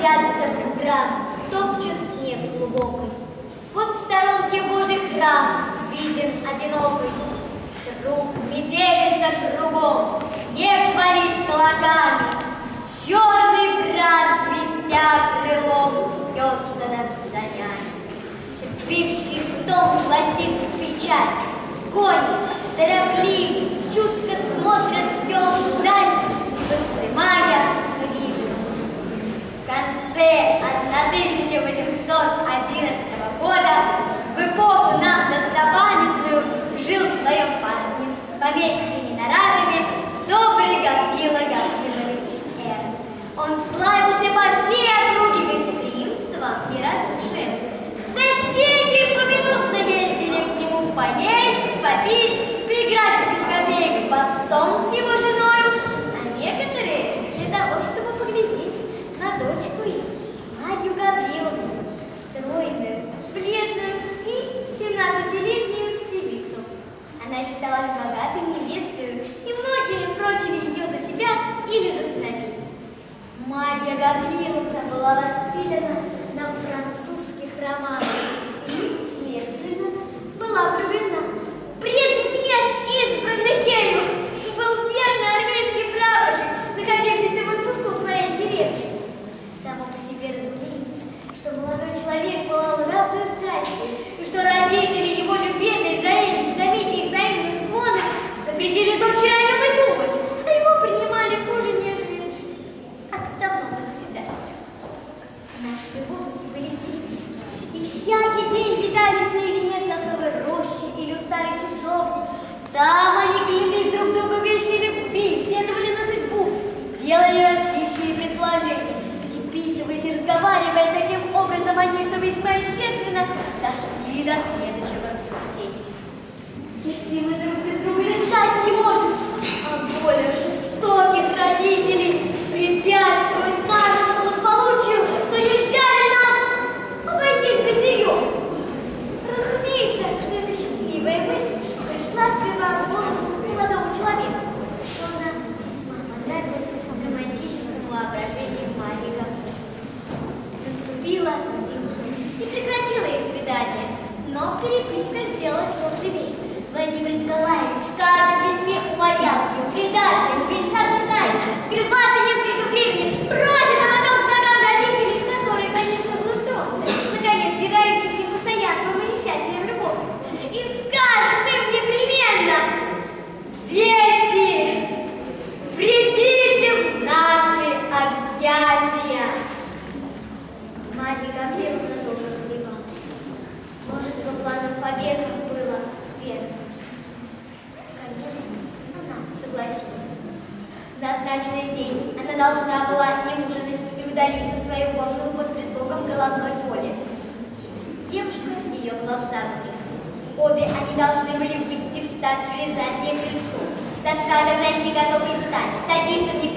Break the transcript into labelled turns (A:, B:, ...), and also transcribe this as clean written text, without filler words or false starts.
A: мчатся программы, топчут снег глубокий. Вот в сторонке Божий храм виден одинокий. Трубами делится кругом, снег валит клоками. Черный врат, свистя крылом, бьется над санями. Бивший стол гласит печаль. Кони торопливы, чутко смотрят в темную даль, выстымая гривы. В конце 1811 года, в эпоху нам достопамятную, жил в своем поместье Ненарадове добрый Гаврила Гаврилович Р. Он славился по всей округе гостеприимством и радушием. Соседи поминутно ездили к нему поесть, попить, поиграть без копеек бастон с его женой, а некоторые для того, чтобы поглядеть на дочку их, Марью Гавриловну, стройную, бледную и 17-летнюю девицу. Она считалась богатой невестой, и многие прочили ее за себя или за сыновей. Марья Гавриловна была воспитана на французских романах и, следственно, была влюблена. Предмет, избранный ею, был бедный армейский прапорщик, находившийся в отпуску в своей деревне. Само по себе разумеется, что молодой человек пылал равную страстью, и что родители его любезные, заметив их взаимную склонность, запретили дочери о нем и думать, а его принимали хуже, нежели отставного заседателя. Наши любовники были в переписке, и всякий день витались наедине в сосновой роще или у старой часовни. Там они клялись друг другу в вечной любви, сетовали на судьбу, делали различные предположения. Переписываясь и разговаривая таким образом, они, что весьма естественно, дошли до следующего рассуждения. Если мы друг без друга решать не можем, а воля жестоких родителей препятствует нашему благополучию, то нельзя ли нам обойтись без ее? Разумеется, что эта счастливая мысль пришла сперва в голову молодому человеку, что она весьма понравилась романтическому воображению Марьи Гавриловны. Наступила зима и прекратила их свидание, но переписка сделалась тем живее. Владимир Николаевич в каждом письме умолял ее предателям венчаться тайно, скрываться несколько времени, просит о потом к ногам родителей, которые, конечно, будут тронуты, наконец, героическим постоянством и несчастьем любовью. И скажет им непременно: дети, придите в наши объятия. Марья Гавриловна долго колебалась. Множество планов побега было отвергнуто. Наконец, она согласилась. В назначенный день она должна была не ужинать и удалиться в свою комнату под предлогом головной боли. Девушка ее была в заговоре. Обе они должны были выйти в сад через заднее крыльцо, за садом найти готовый сань, садиться в них